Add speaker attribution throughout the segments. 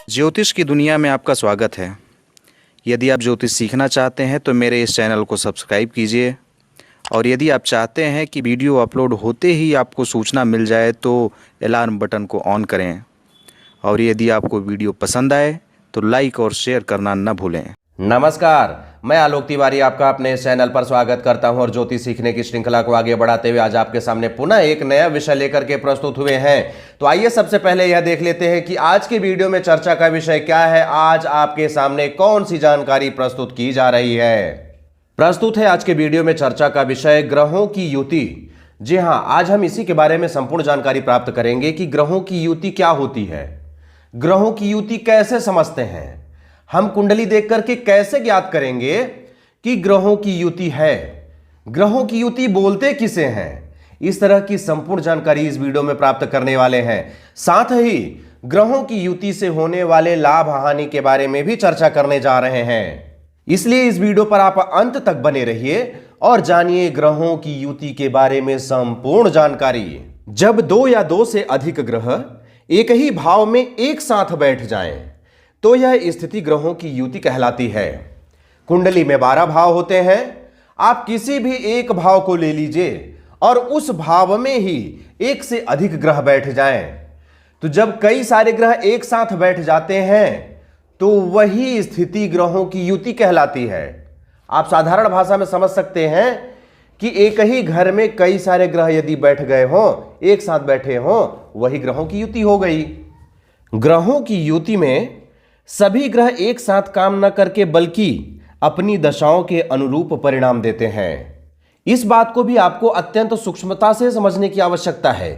Speaker 1: ज्योतिष की दुनिया में आपका स्वागत है। यदि आप ज्योतिष सीखना चाहते हैं तो मेरे इस चैनल को सब्सक्राइब कीजिए, और यदि आप चाहते हैं कि वीडियो अपलोड होते ही आपको सूचना मिल जाए तो अलार्म बटन को ऑन करें, और यदि आपको वीडियो पसंद आए तो लाइक और शेयर करना न भूलें।
Speaker 2: नमस्कार, मैं आलोक तिवारी आपका अपने इस चैनल पर स्वागत करता हूं और ज्योतिष सीखने की श्रृंखला को आगे बढ़ाते हुए आज आपके सामने पुनः एक नया विषय लेकर के प्रस्तुत हुए हैं। तो आइए सबसे पहले यह देख लेते हैं कि आज के वीडियो में चर्चा का विषय क्या है। आज आपके सामने कौन सी जानकारी प्रस्तुत की जा रही है। प्रस्तुत है आज के वीडियो में चर्चा का विषय ग्रहों की युति। जी हां, आज हम इसी के बारे में संपूर्ण जानकारी प्राप्त करेंगे कि ग्रहों की युति क्या होती है, ग्रहों की युति कैसे समझते हैं, हम कुंडली देख करके कैसे ज्ञात करेंगे कि ग्रहों की युति है, ग्रहों की युति बोलते किसे हैं। इस तरह की संपूर्ण जानकारी इस वीडियो में प्राप्त करने वाले हैं। साथ ही ग्रहों की युति से होने वाले लाभ हानि के बारे में भी चर्चा करने जा रहे हैं। इसलिए इस वीडियो पर आप अंत तक बने रहिए और जानिए ग्रहों की युति के बारे में संपूर्ण जानकारी। जब दो या दो से अधिक ग्रह एक ही भाव में एक साथ बैठ जाएं, तो यह स्थिति ग्रहों की युति कहलाती है। कुंडली में 12 भाव होते हैं। आप किसी भी एक भाव को ले लीजिए और उस भाव में ही एक से अधिक ग्रह बैठ जाएं, तो जब कई सारे ग्रह एक साथ बैठ जाते हैं तो वही स्थिति ग्रहों की युति कहलाती है। आप साधारण भाषा में समझ सकते हैं कि एक ही घर में कई सारे ग्रह यदि बैठ गए हों, एक साथ बैठे हों, वही ग्रहों की युति हो गई। ग्रहों की युति में सभी ग्रह एक साथ काम न करके बल्कि अपनी दशाओं के अनुरूप परिणाम देते हैं। इस बात को भी आपको अत्यंत सूक्ष्मता से समझने की आवश्यकता है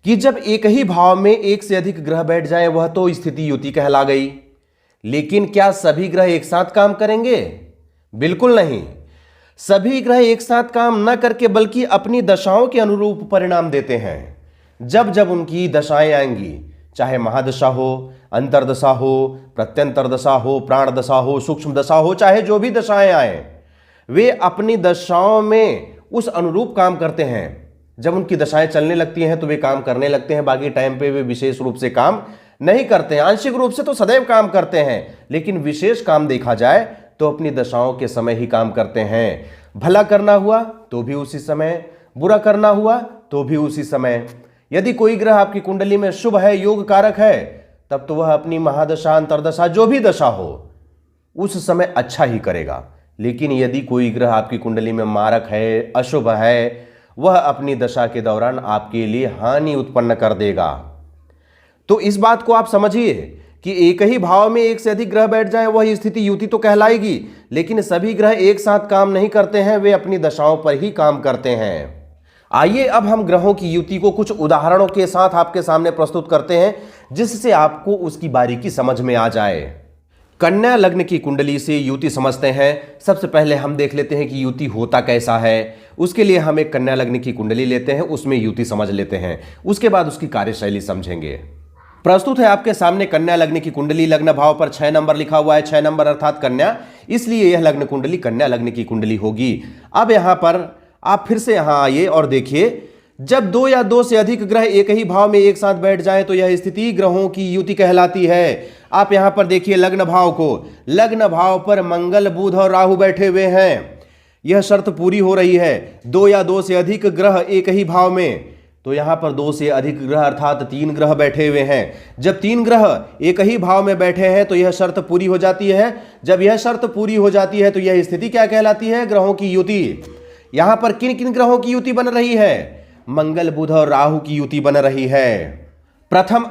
Speaker 2: कि जब एक ही भाव में एक से अधिक ग्रह बैठ जाए वह तो स्थिति युति कहला गई, लेकिन क्या सभी ग्रह एक साथ काम करेंगे? बिल्कुल नहीं। सभी ग्रह एक साथ काम न करके बल्कि अपनी दशाओं के अनुरूप परिणाम देते हैं। जब जब उनकी दशाएं आएंगी, चाहे महादशा हो, अंतरदशा हो, प्रत्यंतर दशा हो, प्राण दशा हो, सूक्ष्म दशा हो, चाहे जो भी दशाएं आए, वे अपनी दशाओं में उस अनुरूप काम करते हैं। जब उनकी दशाएं चलने लगती हैं तो वे काम करने लगते हैं। बाकी टाइम पे वे विशेष रूप से काम नहीं करते हैं। आंशिक रूप से तो सदैव काम करते हैं, लेकिन विशेष काम देखा जाए तो अपनी दशाओं के समय ही काम करते हैं। भला करना हुआ तो भी उसी समय, बुरा करना हुआ तो भी उसी समय। यदि कोई ग्रह आपकी कुंडली में शुभ है, योग कारक है, तब तो वह अपनी महादशा, अंतरदशा, जो भी दशा हो उस समय अच्छा ही करेगा। लेकिन यदि कोई ग्रह आपकी कुंडली में मारक है, अशुभ है, वह अपनी दशा के दौरान आपके लिए हानि उत्पन्न कर देगा। तो इस बात को आप समझिए कि एक ही भाव में एक से अधिक ग्रह बैठ जाए वह स्थिति युति तो कहलाएगी, लेकिन सभी ग्रह एक साथ काम नहीं करते हैं, वे अपनी दशाओं पर ही काम करते हैं। आइए अब हम ग्रहों की युति को कुछ उदाहरणों के साथ आपके सामने प्रस्तुत करते हैं, जिससे आपको उसकी बारीकी समझ में आ जाए। कन्या लग्न की कुंडली से युति समझते हैं। सबसे पहले हम देख लेते हैं कि युति होता कैसा है। उसके लिए हम एक कन्या लग्न की कुंडली लेते हैं, उसमें युति समझ लेते हैं, उसके बाद उसकी कार्यशैली समझेंगे। प्रस्तुत है आपके सामने कन्या लग्न की कुंडली। लग्न भाव पर 6 नंबर लिखा हुआ है, 6 नंबर अर्थात कन्या, इसलिए यह लग्न कुंडली कन्या लग्न की कुंडली होगी। अब यहां पर आप फिर से यहां आइए और देखिए, जब दो या दो से अधिक ग्रह एक ही भाव में एक साथ बैठ जाएं तो यह स्थिति ग्रहों की युति कहलाती है। आप यहां पर देखिए लग्न भाव को, लग्न भाव पर मंगल, बुध और राहु बैठे हुए हैं। यह शर्त पूरी हो रही है। दो या दो से अधिक ग्रह एक ही भाव में, तो यहां पर दो से अधिक ग्रह अर्थात 3 ग्रह बैठे हुए हैं। जब 3 ग्रह एक ही भाव में बैठे हैं तो यह शर्त पूरी हो जाती है। जब यह शर्त पूरी हो जाती है तो यह स्थिति क्या कहलाती है? ग्रहों की युति। यहां पर किन किन ग्रहों की युति बन रही है? मंगल, बुध और राहु की युति बन रही है। प्रथम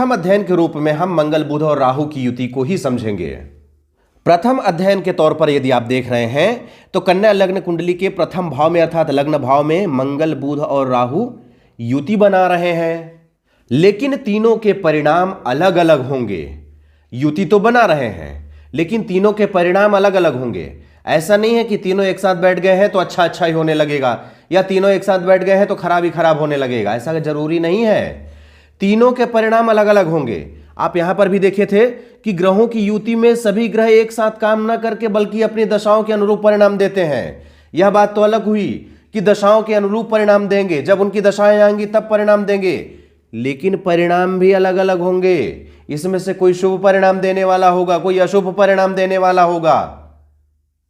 Speaker 2: अध्ययन के रूप में हम मंगल, बुध और राहु की युति को ही समझेंगे। प्रथम अध्ययन के तौर पर यदि आप देख रहे हैं तो कन्या लग्न कुंडली के प्रथम भाव में अर्थात लग्न भाव में मंगल, बुध और राहु युति बना रहे हैं, लेकिन तीनों के परिणाम अलग अलग होंगे। युति तो बना रहे हैं, लेकिन तीनों के परिणाम अलग अलग होंगे। ऐसा नहीं है कि तीनों एक साथ बैठ गए हैं तो अच्छा ही होने लगेगा, या तीनों एक साथ बैठ गए हैं तो खराब ही खराब होने लगेगा। ऐसा जरूरी नहीं है। तीनों के परिणाम अलग अलग होंगे। आप यहां पर भी देखे थे कि ग्रहों की युति में सभी ग्रह एक साथ काम न करके बल्कि अपनी दशाओं के अनुरूप परिणाम देते हैं। यह बात तो अलग हुई कि दशाओं के अनुरूप परिणाम देंगे, जब उनकी दशाएं आएंगी तब परिणाम देंगे। लेकिन परिणाम भी अलग अलग होंगे। इसमें से कोई शुभ परिणाम देने वाला होगा, कोई अशुभ परिणाम देने वाला होगा।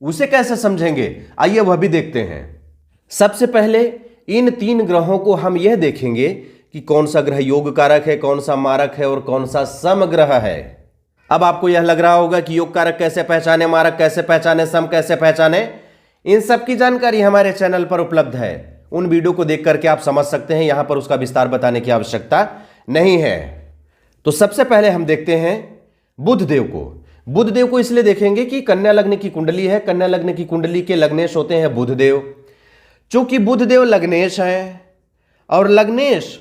Speaker 2: उसे कैसे समझेंगे, आइए वह भी देखते हैं। सबसे पहले इन 3 ग्रहों को हम यह देखेंगे कि कौन सा ग्रह योग कारक है, कौन सा मारक है और कौन सा सम ग्रह है। अब आपको यह लग रहा होगा कि योग कारक कैसे पहचाने, मारक कैसे पहचाने, सम कैसे पहचाने। इन सब की जानकारी हमारे चैनल पर उपलब्ध है। उन वीडियो को देख करके आप समझ सकते हैं, यहां पर उसका विस्तार बताने की आवश्यकता नहीं है। तो सबसे पहले हम देखते हैं बुध देव को। बुध देव को इसलिए देखेंगे कि कन्या लग्न की कुंडली है, कन्या लग्न की कुंडली के लग्नेश होते हैं बुध देव। चूंकि बुध देव लग्नेश हैं और लग्नेश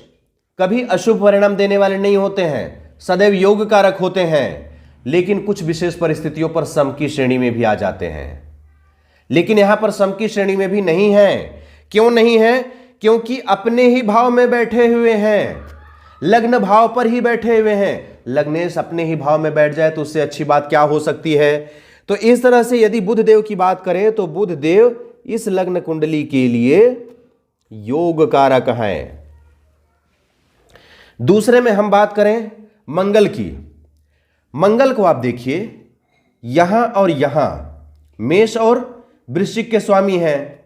Speaker 2: कभी अशुभ परिणाम देने वाले नहीं होते हैं, सदैव योग कारक होते हैं, लेकिन कुछ विशेष परिस्थितियों पर सम की श्रेणी में भी आ जाते हैं। लेकिन यहां पर सम की श्रेणी में भी नहीं है। क्यों नहीं है? क्योंकि अपने ही भाव में बैठे हुए हैं, लग्न भाव पर ही बैठे हुए हैं। लग्नेश अपने ही भाव में बैठ जाए तो उससे अच्छी बात क्या हो सकती है। तो इस तरह से यदि बुध देव की बात करें तो बुध देव इस लग्न कुंडली के लिए योग कारक हैं। दूसरे में हम बात करें मंगल की। मंगल को आप देखिए, यहां और यहां मेष और वृश्चिक के स्वामी हैं।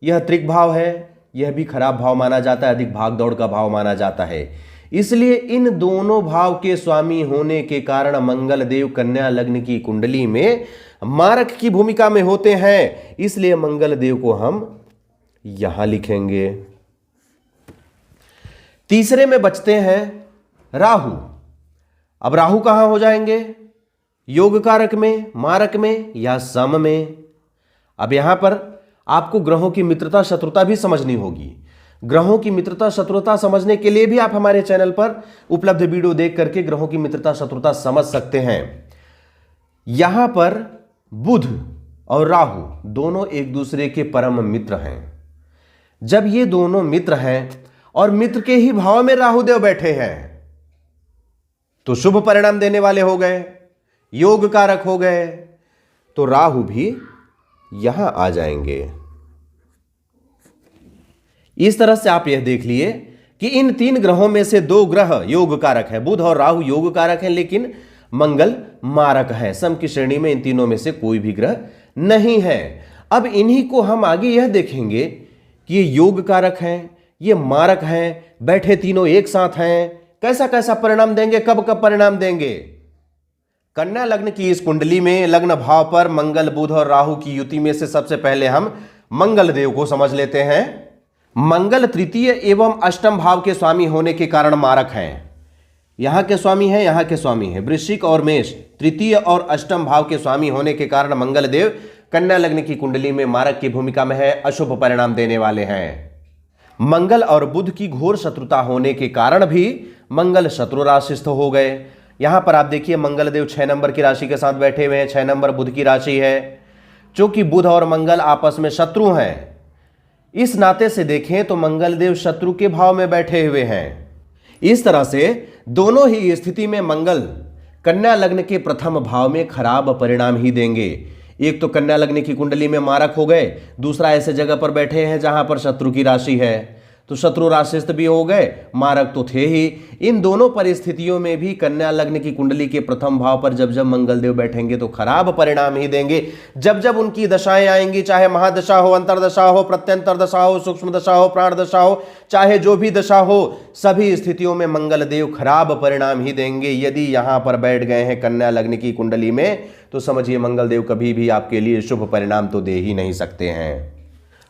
Speaker 2: यह त्रिक भाव है, यह भी खराब भाव माना जाता है, अधिक भाग दौड़ का भाव माना जाता है। इसलिए इन दोनों भाव के स्वामी होने के कारण मंगल देव कन्या लग्न की कुंडली में मारक की भूमिका में होते हैं। इसलिए मंगल देव को हम यहां लिखेंगे। तीसरे में बचते हैं राहु। अब राहु कहां हो जाएंगे? योग कारक में, मारक में या सम में। अब यहां पर आपको ग्रहों की मित्रता शत्रुता भी समझनी होगी। ग्रहों की मित्रता शत्रुता समझने के लिए भी आप हमारे चैनल पर उपलब्ध वीडियो देख करके ग्रहों की मित्रता शत्रुता समझ सकते हैं। यहां पर बुध और राहु दोनों एक दूसरे के परम मित्र हैं। जब ये दोनों मित्र हैं और मित्र के ही भाव में राहु देव बैठे हैं तो शुभ परिणाम देने वाले हो गए, योग कारक हो गए। तो राहु भी यहां आ जाएंगे। इस तरह से आप यह देख लिए कि इन 3 ग्रहों में से 2 ग्रह योग कारक है, बुध और राहु योग कारक है, लेकिन मंगल मारक है। सम की श्रेणी में इन तीनों में से कोई भी ग्रह नहीं है। अब इन्हीं को हम आगे यह देखेंगे कि ये योग कारक हैं, ये मारक हैं, बैठे तीनों एक साथ हैं, कैसा कैसा परिणाम देंगे, कब कब परिणाम देंगे। कन्या लग्न की इस कुंडली में लग्न भाव पर मंगल, बुध और राहु की युति में से सबसे पहले हम मंगल देव को समझ लेते हैं। मंगल तृतीय एवं अष्टम भाव के स्वामी होने के कारण मारक हैं। यहां के स्वामी हैं, यहां के स्वामी हैं। वृश्चिक और मेष तृतीय और अष्टम भाव के स्वामी होने के कारण मंगल देव कन्या लग्न की कुंडली में मारक की भूमिका में है, अशुभ परिणाम देने वाले हैं। मंगल और बुध की घोर शत्रुता होने के कारण भी मंगल शत्रु राशिस्थ हो गए। यहां पर आप देखिए मंगल देव 6 नंबर की राशि के साथ बैठे हुए हैं। 6 नंबर बुध की राशि है। चूंकि बुध और मंगल आपस में शत्रु हैं, इस नाते से देखें तो मंगल देव शत्रु के भाव में बैठे हुए हैं। इस तरह से दोनों ही स्थिति में मंगल कन्या लग्न के प्रथम भाव में खराब परिणाम ही देंगे। एक तो कन्या लग्न की कुंडली में मारक हो गए, दूसरा ऐसे जगह पर बैठे हैं जहां पर शत्रु की राशि है, तो शत्रु राशिस्थ भी हो गए, मारक तो थे ही। इन दोनों परिस्थितियों में भी कन्या लग्न की कुंडली के प्रथम भाव पर जब जब मंगल देव बैठेंगे तो खराब परिणाम ही देंगे। जब जब उनकी दशाएं आएंगी, चाहे महादशा हो, अंतरदशा हो, प्रत्यंतर दशा हो, सूक्ष्म दशा हो, प्राण दशा हो, चाहे जो भी दशा हो, सभी स्थितियों में मंगल देव खराब परिणाम ही देंगे। यदि यहां पर बैठ गए हैं कन्या लग्न की कुंडली में तो समझिए मंगल देव कभी भी आपके लिए शुभ परिणाम तो दे ही नहीं सकते हैं।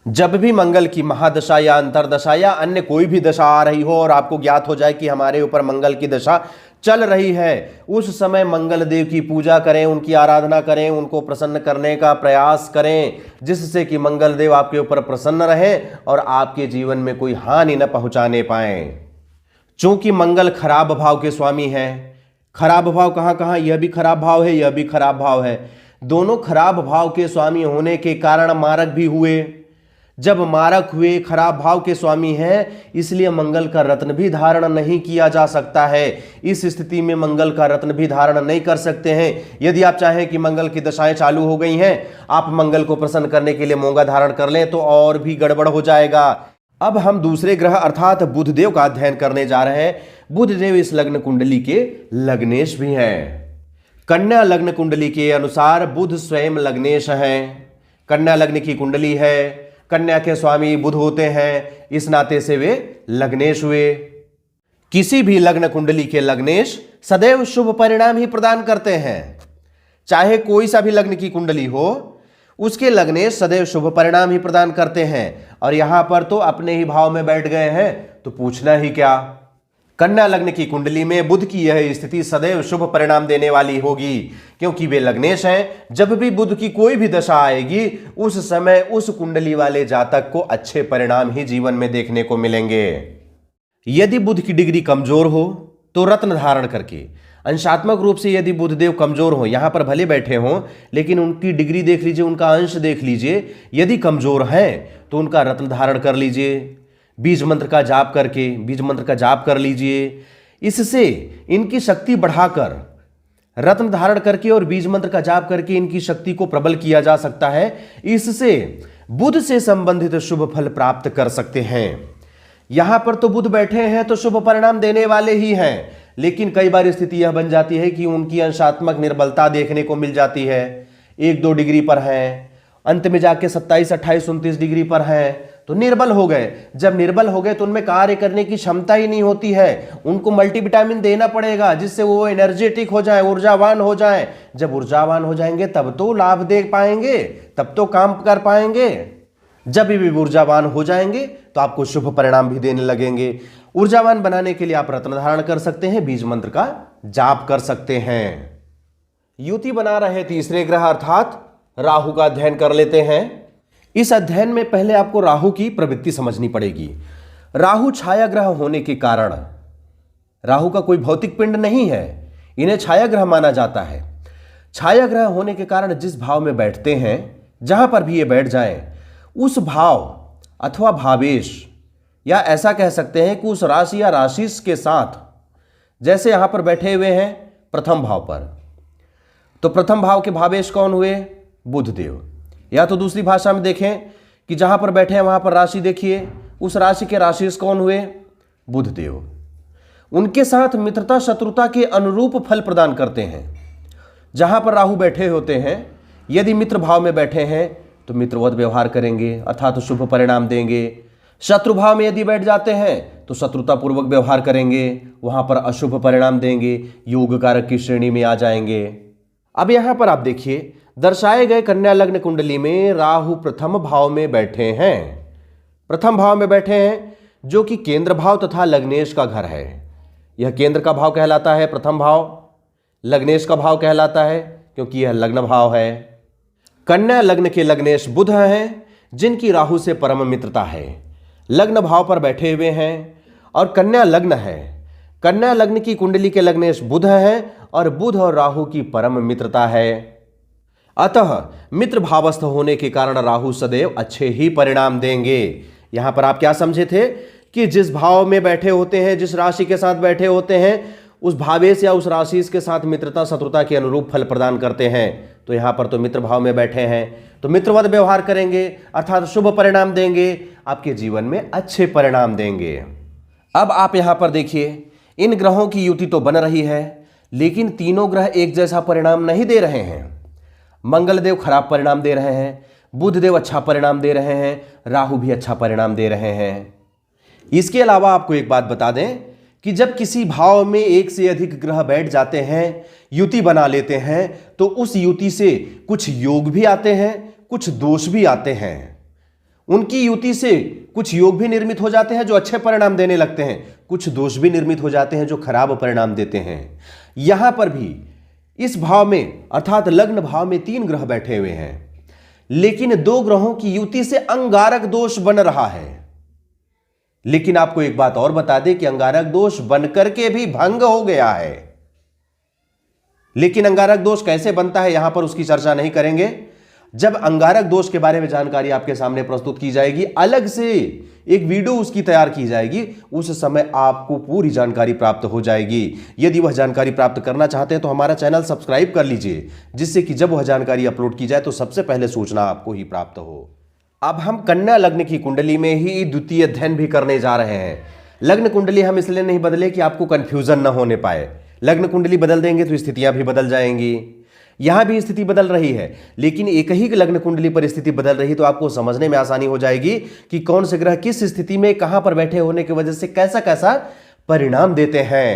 Speaker 2: जब भी मंगल की महादशा या अंतरदशा या अन्य कोई भी दशा आ रही हो और आपको ज्ञात हो जाए कि हमारे ऊपर मंगल की दशा चल रही है, उस समय मंगल देव की पूजा करें, उनकी आराधना करें, उनको प्रसन्न करने का प्रयास करें, जिससे कि मंगल देव आपके ऊपर प्रसन्न रहें और आपके जीवन में कोई हानि न पहुंचाने पाए। चूंकि मंगल खराब भाव के स्वामी हैं, खराब भाव कहां कहां, यह भी खराब भाव है, यह भी खराब भाव है, दोनों खराब भाव के स्वामी होने के कारण मारक भी हुए। जब मारक हुए, खराब भाव के स्वामी हैं, इसलिए मंगल का रत्न भी धारण नहीं किया जा सकता है। इस स्थिति में मंगल का रत्न भी धारण नहीं कर सकते हैं। यदि आप चाहें कि मंगल की दशाएं चालू हो गई हैं, आप मंगल को प्रसन्न करने के लिए मूंगा धारण कर लें तो और भी गड़बड़ हो जाएगा। अब हम दूसरे ग्रह अर्थात बुधदेव का अध्ययन करने जा रहे हैं। बुधदेव इस लग्न कुंडली के लग्नेश भी हैं। कन्या लग्न कुंडली के अनुसार बुध स्वयं लग्नेश हैं। कन्या लग्न की कुंडली है, कन्या के स्वामी बुध होते हैं, इस नाते से वे लग्नेश हुए। किसी भी लग्न कुंडली के लग्नेश सदैव शुभ परिणाम ही प्रदान करते हैं। चाहे कोई सा भी लग्न की कुंडली हो, उसके लग्नेश सदैव शुभ परिणाम ही प्रदान करते हैं। और यहां पर तो अपने ही भाव में बैठ गए हैं तो पूछना ही क्या। कन्या लग्न की कुंडली में बुध की यह स्थिति सदैव शुभ परिणाम देने वाली होगी, क्योंकि वे लग्नेश हैं। जब भी बुध की कोई भी दशा आएगी, उस समय उस कुंडली वाले जातक को अच्छे परिणाम ही जीवन में देखने को मिलेंगे। यदि बुध की डिग्री कमजोर हो तो रत्न धारण करके, अंशात्मक रूप से यदि बुधदेव कमजोर हो, यहां पर भले बैठे हों लेकिन उनकी डिग्री देख लीजिए, उनका अंश देख लीजिए, यदि कमजोर है तो उनका रत्न धारण कर लीजिए। बीज मंत्र का जाप करके, बीज मंत्र का जाप कर लीजिए। इससे इनकी शक्ति बढ़ाकर, रत्न धारण करके और बीज मंत्र का जाप करके इनकी शक्ति को प्रबल किया जा सकता है। इससे बुध से संबंधित शुभ फल प्राप्त कर सकते हैं। यहां पर तो बुध बैठे हैं तो शुभ परिणाम देने वाले ही हैं, लेकिन कई बार स्थिति यह बन जाती है कि उनकी अंशात्मक निर्बलता देखने को मिल जाती है। 1-2 डिग्री पर हैं, अंत में जाके 27, 28, 29 डिग्री पर हैं तो निर्बल हो गए। जब निर्बल हो गए तो उनमें कार्य करने की क्षमता ही नहीं होती है। उनको मल्टीविटामिन देना पड़ेगा जिससे वो एनर्जेटिक हो जाए, ऊर्जावान हो जाए। जब ऊर्जावान हो जाएंगे तब तो लाभ दे पाएंगे, तब तो काम कर पाएंगे। जब भी ऊर्जावान हो जाएंगे तो आपको शुभ परिणाम भी देने लगेंगे। ऊर्जावान बनाने के लिए आप रत्न धारण कर सकते हैं, बीज मंत्र का जाप कर सकते हैं। युति बना रहे तीसरे ग्रह अर्थात राहु का अध्ययन कर लेते हैं। इस अध्ययन में पहले आपको राहु की प्रवृत्ति समझनी पड़ेगी। राहु छाया ग्रह होने के कारण, राहु का कोई भौतिक पिंड नहीं है, इन्हें छाया ग्रह माना जाता है। छाया ग्रह होने के कारण जिस भाव में बैठते हैं, जहां पर भी ये बैठ जाएं, उस भाव अथवा भावेश, या ऐसा कह सकते हैं कि उस राशि या राशि के साथ, जैसे यहां पर बैठे हुए हैं प्रथम भाव पर, तो प्रथम भाव के भावेश कौन हुए? बुधदेव। या तो दूसरी भाषा में देखें कि जहां पर बैठे हैं वहां पर राशि देखिए, उस राशि के राशि कौन हुए? बुधदेव। उनके साथ मित्रता शत्रुता के अनुरूप फल प्रदान करते हैं। जहां पर राहु बैठे होते हैं, यदि मित्र भाव में बैठे हैं तो मित्रवत व्यवहार करेंगे अर्थात शुभ परिणाम देंगे। शत्रु भाव में यदि बैठ जाते हैं तो शत्रुता पूर्वक व्यवहार करेंगे, वहां पर अशुभ परिणाम देंगे, योग कारक की श्रेणी में आ जाएंगे। अब यहां पर आप देखिए, दर्शाए गए कन्या लग्न कुंडली में राहु प्रथम भाव में बैठे हैं। प्रथम भाव में बैठे हैं जो कि केंद्र भाव तथा लग्नेश का घर है। यह केंद्र का भाव कहलाता है प्रथम भाव, लग्नेश का भाव कहलाता है क्योंकि यह लग्न भाव है। कन्या लग्न के लग्नेश बुध हैं जिनकी राहु से परम मित्रता है, लग्न भाव पर बैठे हुए हैं और कन्या लग्न है। कन्या लग्न की कुंडली के लग्नेश बुध हैं और बुध और राहु की परम मित्रता है। अतः मित्र भावस्थ होने के कारण राहु सदैव अच्छे ही परिणाम देंगे। यहां पर आप क्या समझे थे कि जिस भाव में बैठे होते हैं, जिस राशि के साथ बैठे होते हैं, उस भावेश या उस राशि के साथ मित्रता शत्रुता के अनुरूप फल प्रदान करते हैं। तो यहां पर तो मित्र भाव में बैठे हैं तो मित्रवत व्यवहार करेंगे अर्थात शुभ परिणाम देंगे, आपके जीवन में अच्छे परिणाम देंगे। अब आप यहां पर देखिए, इन ग्रहों की युति तो बन रही है लेकिन तीनों ग्रह एक जैसा परिणाम नहीं दे रहे हैं। मंगलदेव खराब परिणाम दे रहे हैं, बुधदेव अच्छा परिणाम दे रहे हैं, राहु भी अच्छा परिणाम दे रहे हैं। इसके अलावा आपको एक बात बता दें कि जब किसी भाव में एक से अधिक ग्रह बैठ जाते हैं, युति बना लेते हैं, तो उस युति से कुछ योग भी आते हैं, कुछ दोष भी आते हैं। उनकी युति से कुछ योग भी निर्मित हो जाते हैं जो अच्छे परिणाम देने लगते हैं, कुछ दोष भी निर्मित हो जाते हैं जो खराब परिणाम देते हैं। यहां पर भी इस भाव में अर्थात लग्न भाव में 3 ग्रह बैठे हुए हैं, लेकिन 2 ग्रहों की युति से अंगारक दोष बन रहा है। लेकिन आपको एक बात और बता दें कि अंगारक दोष बनकर के भी भंग हो गया है। लेकिन अंगारक दोष कैसे बनता है यहां पर उसकी चर्चा नहीं करेंगे। जब अंगारक दोष के बारे में जानकारी आपके सामने प्रस्तुत की जाएगी, अलग से एक वीडियो उसकी तैयार की जाएगी, उस समय आपको पूरी जानकारी प्राप्त हो जाएगी। यदि वह जानकारी प्राप्त करना चाहते हैं तो हमारा चैनल सब्सक्राइब कर लीजिए, जिससे कि जब वह जानकारी अपलोड की जाए तो सबसे पहले सूचना आपको ही प्राप्त हो। अब हम कन्या लग्न की कुंडली में ही द्वितीय अध्ययन भी करने जा रहे हैं। लग्न कुंडली हम इसलिए नहीं बदले कि आपको कंफ्यूजन न होने पाए। लग्न कुंडली बदल देंगे तो स्थितियां भी बदल जाएंगी। यहां भी स्थिति बदल रही है, लेकिन एक ही लग्न कुंडली पर स्थिति बदल रही तो आपको समझने में आसानी हो जाएगी कि कौन से ग्रह किस स्थिति में कहां पर बैठे होने की वजह से कैसा कैसा परिणाम देते हैं।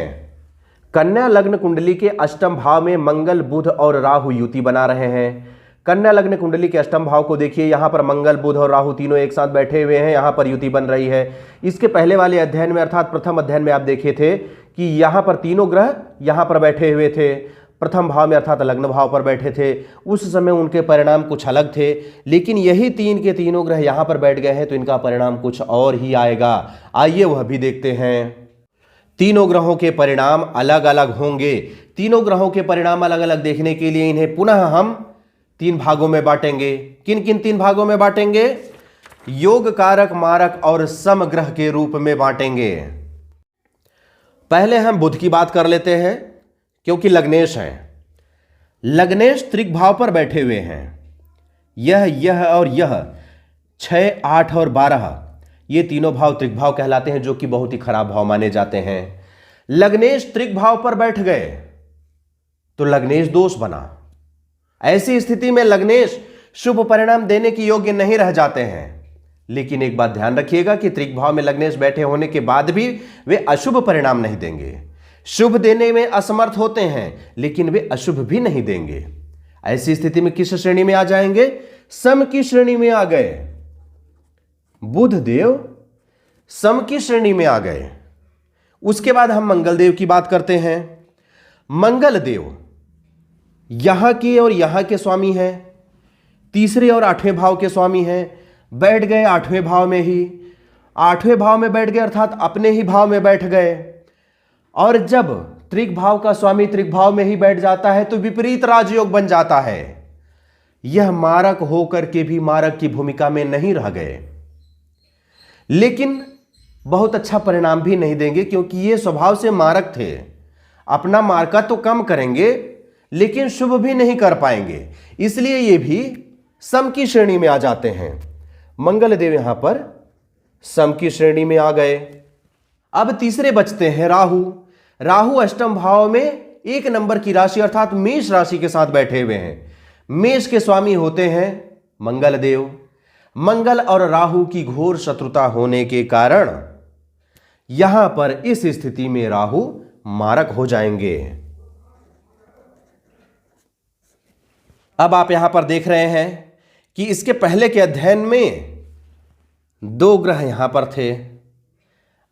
Speaker 2: कन्या लग्न कुंडली के अष्टम भाव में मंगल, बुध और राहु युति बना रहे हैं। कन्या लग्न कुंडली के अष्टम भाव को देखिए, यहां पर मंगल, बुध और राहु तीनों एक साथ बैठे हुए हैं, यहां पर युति बन रही है। इसके पहले वाले अध्ययन में अर्थात प्रथम अध्ययन में आप देखे थे कि यहां पर तीनों ग्रह यहां पर बैठे हुए थे, प्रथम भाव में अर्थात लग्न भाव पर बैठे थे। उस समय उनके परिणाम कुछ अलग थे, लेकिन यही तीन के तीनों ग्रह यहां पर बैठ गए हैं तो इनका परिणाम कुछ और ही आएगा। आइए वह भी देखते हैं। तीनों ग्रहों के परिणाम अलग अलग होंगे। तीनों ग्रहों के परिणाम अलग अलग देखने के लिए इन्हें पुनः हम तीन भागों में बांटेंगे। किन किन तीन भागों में बांटेंगे? योग कारक, मारक और समग्रह के रूप में बांटेंगे। पहले हम बुध की बात कर लेते हैं, क्योंकि लग्नेश हैं। लग्नेश त्रिक भाव पर बैठे हुए हैं। यह और यह 6, 8 और 12 ये तीनों भाव त्रिक भाव कहलाते हैं, जो कि बहुत ही खराब भाव माने जाते हैं। लग्नेश त्रिक भाव पर बैठ गए तो लग्नेश दोष बना। ऐसी स्थिति में लग्नेश शुभ परिणाम देने के योग्य नहीं रह जाते हैं। लेकिन एक बात ध्यान रखिएगा कि त्रिक भाव में लग्नेश बैठे होने के बाद भी वे अशुभ परिणाम नहीं देंगे। शुभ देने में असमर्थ होते हैं, लेकिन वे अशुभ भी नहीं देंगे। ऐसी स्थिति में किस श्रेणी में आ जाएंगे? सम की श्रेणी में आ गए। बुध देव सम की श्रेणी में आ गए। उसके बाद हम मंगल देव की बात करते हैं। मंगल देव यहां के और यहां के स्वामी हैं, तीसरे और 8वें भाव के स्वामी हैं। बैठ गए 8वें भाव में ही। 8वें भाव में बैठ गए अर्थात अपने ही भाव में बैठ गए। और जब त्रिक भाव का स्वामी त्रिक भाव में ही बैठ जाता है तो विपरीत राजयोग बन जाता है। यह मारक होकर के भी मारक की भूमिका में नहीं रह गए, लेकिन बहुत अच्छा परिणाम भी नहीं देंगे, क्योंकि ये स्वभाव से मारक थे। अपना मार्का तो कम करेंगे, लेकिन शुभ भी नहीं कर पाएंगे, इसलिए ये भी सम की श्रेणी में आ जाते हैं। मंगल देव यहां पर सम की श्रेणी में आ गए। अब तीसरे बचते हैं राहु। राहु अष्टम भाव में 1 नंबर की राशि अर्थात मेष राशि के साथ बैठे हुए हैं। मेष के स्वामी होते हैं मंगल देव। मंगल और राहु की घोर शत्रुता होने के कारण यहां पर इस स्थिति में राहु मारक हो जाएंगे। अब आप यहां पर देख रहे हैं कि इसके पहले के अध्ययन में 2 ग्रह यहां पर थे।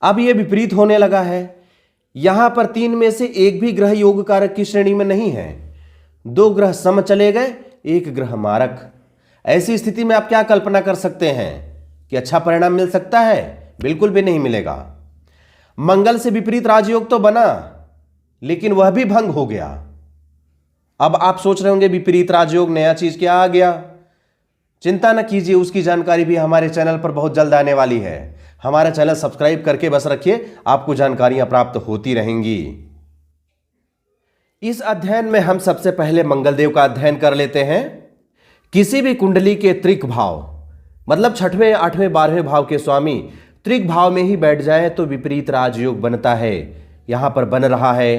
Speaker 2: अब यह विपरीत होने लगा है। यहां पर 3 में से एक भी ग्रह योग कारक की श्रेणी में नहीं है। 2 ग्रह सम चले गए, 1 ग्रह मारक। ऐसी स्थिति में आप क्या कल्पना कर सकते हैं कि अच्छा परिणाम मिल सकता है? बिल्कुल भी नहीं मिलेगा। मंगल से विपरीत राजयोग तो बना, लेकिन वह भी भंग हो गया। अब आप सोच रहे होंगे विपरीत राजयोग नया चीज क्या आ गया? चिंता न कीजिए, उसकी जानकारी भी हमारे चैनल पर बहुत जल्द आने वाली है। हमारा चैनल सब्सक्राइब करके बस रखिए, आपको जानकारियां प्राप्त होती रहेंगी। इस अध्ययन में हम सबसे पहले मंगल देव का अध्ययन कर लेते हैं। किसी भी कुंडली के त्रिक भाव मतलब 6वें, 8वें, 12वें भाव के स्वामी त्रिक भाव में ही बैठ जाए तो विपरीत राजयोग बनता है। यहां पर बन रहा है।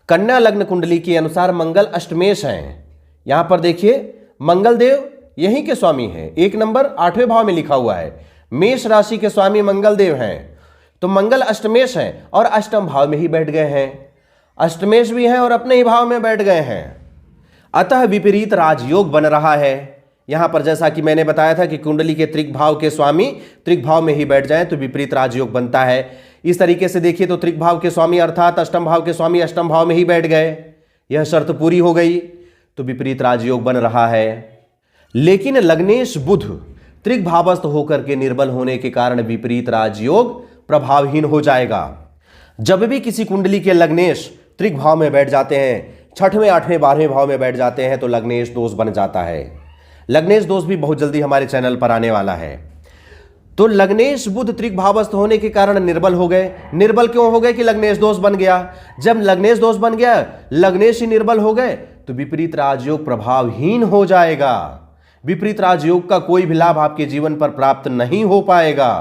Speaker 2: कन्या लग्न कुंडली के अनुसार मंगल अष्टमेश हैं। यहां पर देखिए मंगल देव यहीं के स्वामी हैं। 1 नंबर 8वें भाव में लिखा हुआ है। मेष राशि के स्वामी मंगल देव हैं, तो मंगल अष्टमेश हैं और अष्टम भाव में ही बैठ गए हैं। अष्टमेश भी हैं और अपने ही भाव में बैठ गए हैं। अतः विपरीत राजयोग बन रहा है। यहां पर जैसा कि मैंने बताया था कि कुंडली के त्रिक भाव के स्वामी त्रिक भाव में ही बैठ जाएं तो विपरीत राजयोग बनता है। इस तरीके से देखिए तो त्रिक भाव के स्वामी अर्थात अष्टम भाव के स्वामी अष्टम भाव में ही बैठ गए, यह शर्त पूरी हो गई तो विपरीत राजयोग बन रहा है। लेकिन लग्नेश बुध त्रिक भावस्थ होकर के निर्बल होने के कारण विपरीत राजयोग प्रभावहीन हो जाएगा। जब भी किसी कुंडली के लग्नेश त्रिक भाव में बैठ जाते हैं, 6वें, 8वें, 12वें भाव में बैठ जाते हैं तो लग्नेश दोष बन जाता है। लग्नेश दोष भी बहुत जल्दी हमारे चैनल पर आने वाला है। तो लग्नेश बुध त्रिक भावस्थ होने के कारण निर्बल हो गए। निर्बल क्यों हो गए? कि लग्नेश दोष बन गया। जब लग्नेश दोष बन गया, लग्नेश ही निर्बल हो गए तो विपरीत राजयोग प्रभावहीन हो जाएगा। विपरीत राजयोग का कोई भी लाभ आपके जीवन पर प्राप्त नहीं हो पाएगा।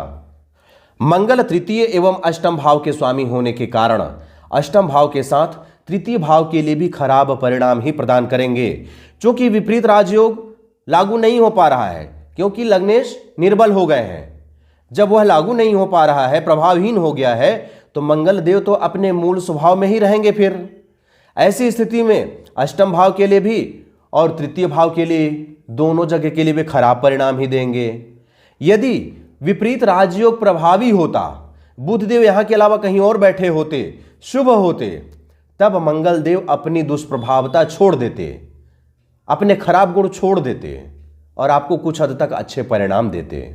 Speaker 2: मंगल तृतीय एवं अष्टम भाव के स्वामी होने के कारण अष्टम भाव के साथ तृतीय भाव के लिए भी खराब परिणाम ही प्रदान करेंगे। क्योंकि विपरीत राजयोग लागू नहीं हो पा रहा है, क्योंकि लग्नेश निर्बल हो गए हैं। जब वह लागू नहीं हो पा रहा है, प्रभावहीन हो गया है, तो मंगल देव तो अपने मूल स्वभाव में ही रहेंगे। फिर ऐसी स्थिति में अष्टम भाव के लिए भी और तृतीय भाव के लिए, दोनों जगह के लिए वे खराब परिणाम ही देंगे। यदि विपरीत राजयोग प्रभावी होता, बुध देव यहां के अलावा कहीं और बैठे होते, शुभ होते, तब मंगल देव अपनी दुष्प्रभावता छोड़ देते, अपने खराब गुण छोड़ देते और आपको कुछ हद तक अच्छे परिणाम देते।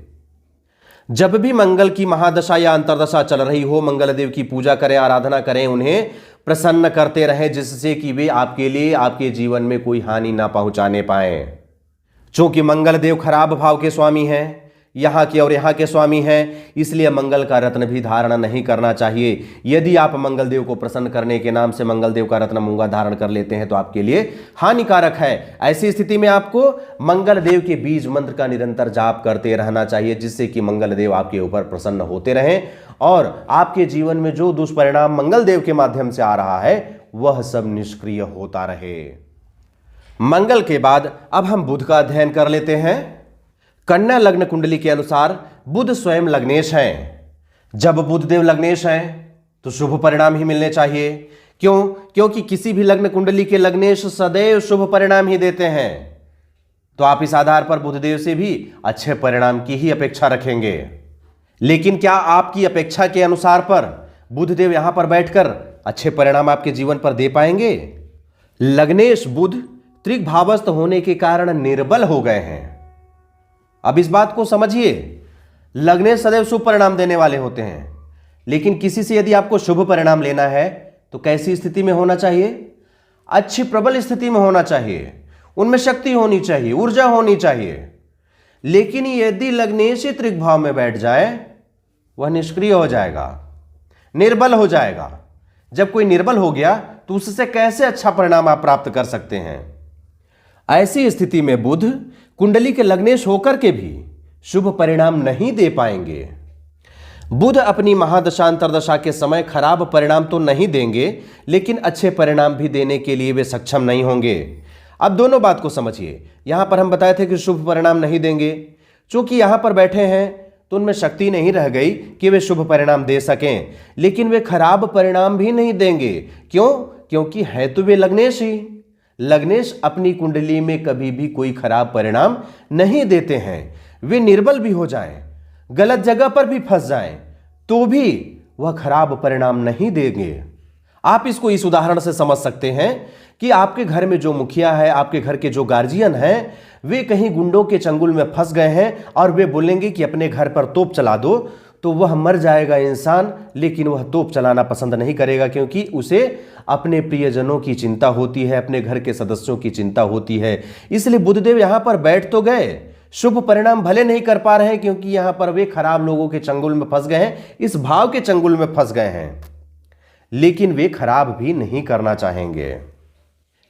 Speaker 2: जब भी मंगल की महादशा या अंतरदशा चल रही हो, मंगल देव की पूजा करें, आराधना करें, उन्हें प्रसन्न करते रहें, जिससे कि वे आपके लिए, आपके जीवन में कोई हानि ना पहुंचाने पाए। चूंकि मंगल देव खराब भाव के स्वामी हैं, यहाँ के और यहाँ के स्वामी हैं, इसलिए मंगल का रत्न भी धारण नहीं करना चाहिए। यदि आप मंगल देव को प्रसन्न करने के नाम से मंगल देव का रत्न मूंगा धारण कर लेते हैं तो आपके लिए हानिकारक है। ऐसी स्थिति में आपको मंगल देव के बीज मंत्र का निरंतर जाप करते रहना चाहिए, जिससे कि मंगल देव आपके ऊपर प्रसन्न होते रहें और आपके जीवन में जो दुष्परिणाम मंगल देव के माध्यम से आ रहा है वह सब निष्क्रिय होता रहे। मंगल के बाद अब हम बुध का अध्ययन कर लेते हैं। कन्या लग्न कुंडली के अनुसार बुध स्वयं लग्नेश हैं। जब बुध देव लग्नेश हैं तो शुभ परिणाम ही मिलने चाहिए। क्यों? क्योंकि किसी भी लग्न कुंडली के लग्नेश सदैव शुभ परिणाम ही देते हैं। तो आप इस आधार पर बुध देव से भी अच्छे परिणाम की ही अपेक्षा रखेंगे। लेकिन क्या आपकी अपेक्षा के अनुसार पर बुध देव यहां पर बैठकर अच्छे परिणाम आपके जीवन पर दे पाएंगे? लग्नेश बुध त्रिभावस्थ होने के कारण निर्बल हो गए हैं। अब इस बात को समझिए, लग्नेश सदैव शुभ परिणाम देने वाले होते हैं, लेकिन किसी से यदि आपको शुभ परिणाम लेना है तो कैसी स्थिति में होना चाहिए? अच्छी प्रबल स्थिति में होना चाहिए, उनमें शक्ति होनी चाहिए, ऊर्जा होनी चाहिए। लेकिन यदि लग्नेश त्रिक भाव में बैठ जाए, वह निष्क्रिय हो जाएगा, निर्बल हो जाएगा। जब कोई निर्बल हो गया तो उससे कैसे अच्छा परिणाम आप प्राप्त कर सकते हैं? ऐसी स्थिति में बुध कुंडली के लग्नेश होकर के भी शुभ परिणाम नहीं दे पाएंगे। बुध अपनी महादशा अंतरदशा के समय खराब परिणाम तो नहीं देंगे, लेकिन अच्छे परिणाम भी देने के लिए वे सक्षम नहीं होंगे। अब दोनों बात को समझिए। यहां पर हम बताए थे कि शुभ परिणाम नहीं देंगे, चूंकि यहां पर बैठे हैं तो उनमें शक्ति नहीं रह गई कि वे शुभ परिणाम दे सकें, लेकिन वे खराब परिणाम भी नहीं देंगे। क्यों? क्योंकि है तो वे लग्नेश ही। लग्नेश अपनी कुंडली में कभी भी कोई खराब परिणाम नहीं देते हैं। वे निर्बल भी हो जाएं, गलत जगह पर भी फंस जाएं, तो भी वह खराब परिणाम नहीं देंगे। आप इसको इस उदाहरण से समझ सकते हैं कि आपके घर में जो मुखिया है, आपके घर के जो गार्जियन हैं, वे कहीं गुंडों के चंगुल में फंस गए हैं और वे बोलेंगे कि अपने घर पर तोप चला दो, तो वह मर जाएगा इंसान, लेकिन वह तोप चलाना पसंद नहीं करेगा, क्योंकि उसे अपने प्रियजनों की चिंता होती है, अपने घर के सदस्यों की चिंता होती है। इसलिए बुधदेव यहां पर बैठ तो गए, शुभ परिणाम भले नहीं कर पा रहे हैं, क्योंकि यहां पर वे खराब लोगों के चंगुल में फंस गए हैं, इस भाव के चंगुल में फंस गए हैं, लेकिन वे खराब भी नहीं करना चाहेंगे।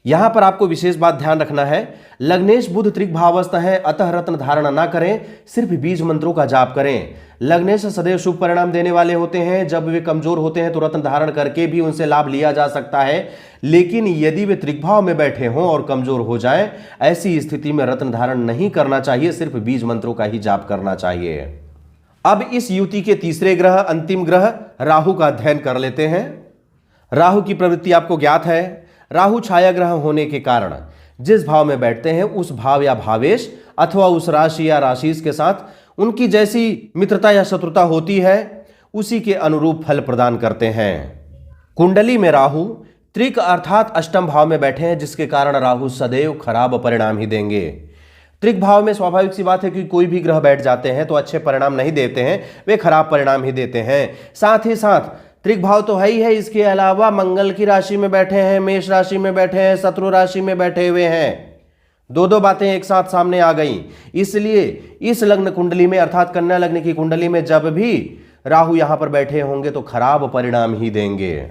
Speaker 2: यहां पर आपको विशेष बात ध्यान रखना है, लग्नेश बुध त्रिक भावस्थ है, अतः रत्न धारण ना करें, सिर्फ बीज मंत्रों का जाप करें। लग्नेश सदैव शुभ परिणाम देने वाले होते हैं। जब वे कमजोर होते हैं तो रत्न धारण करके भी उनसे लाभ लिया जा सकता है, लेकिन यदि वे त्रिक भाव में बैठे हों और कमजोर हो जाएं, ऐसी स्थिति में रत्न धारण नहीं करना चाहिए, सिर्फ बीज मंत्रों का ही जाप करना चाहिए। अब इस युति के तीसरे ग्रह, अंतिम ग्रह राहु का अध्ययन कर लेते हैं। राहु की प्रवृत्ति आपको ज्ञात है। राहु छाया ग्रह होने के कारण जिस भाव में बैठते हैं उस भाव या भावेश अथवा उस राशि या राशिस के साथ उनकी जैसी मित्रता या शत्रुता होती है, उसी के अनुरूप फल प्रदान करते हैं। कुंडली में राहु त्रिक अर्थात अष्टम भाव में बैठे हैं, जिसके कारण राहु सदैव खराब परिणाम ही देंगे। त्रिक भाव में स्वाभाविक सी बात है कि कोई भी ग्रह बैठ जाते हैं तो अच्छे परिणाम नहीं देते हैं, वे खराब परिणाम ही देते हैं। साथ ही साथ त्रिक भाव तो है ही है, इसके अलावा मंगल की राशि में बैठे हैं, मेष राशि में बैठे हैं, शत्रु राशि में बैठे हुए हैं। दो बातें एक साथ सामने आ गई। इसलिए इस लग्न कुंडली में अर्थात कन्या लग्न की कुंडली में जब भी राहु यहां पर बैठे होंगे तो खराब परिणाम ही देंगे।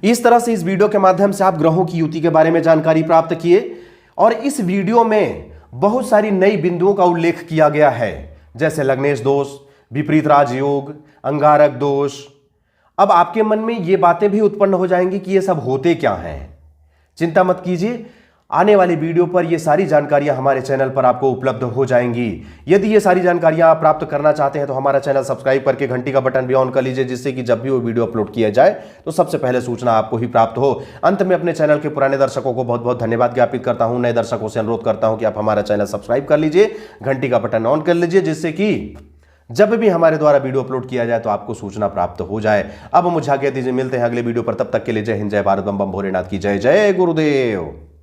Speaker 2: इस तरह से इस वीडियो के माध्यम से आप ग्रहों की युति के बारे में जानकारी प्राप्त किए, और इस वीडियो में बहुत सारी नई बिंदुओं का उल्लेख किया गया है, जैसे लग्नेश दोष, विपरीत राजयोग, अंगारक दोष। अब आपके मन में ये बातें भी उत्पन्न हो जाएंगी कि ये सब होते क्या हैं। चिंता मत कीजिए, आने वाली वीडियो पर ये सारी जानकारियां हमारे चैनल पर आपको उपलब्ध हो जाएंगी। यदि ये सारी जानकारियां आप प्राप्त करना चाहते हैं तो हमारा चैनल सब्सक्राइब करके घंटी का बटन भी ऑन कर लीजिए, जिससे कि जब भी वो वीडियो अपलोड किया जाए तो सबसे पहले सूचना आपको ही प्राप्त हो। अंत में अपने चैनल के पुराने दर्शकों को बहुत बहुत धन्यवाद ज्ञापित करता हूं। नए दर्शकों से अनुरोध करता हूं कि आप हमारा चैनल सब्सक्राइब कर लीजिए, घंटी का बटन ऑन कर लीजिए, जिससे कि जब भी हमारे द्वारा वीडियो अपलोड किया जाए तो आपको सूचना प्राप्त हो जाए। अब मुझे आज्ञा दीजिए, मिलते हैं अगले वीडियो पर। तब तक के लिए जय हिंद, जय भारत, बम बम भोलेनाथ की जय। जय गुरुदेव।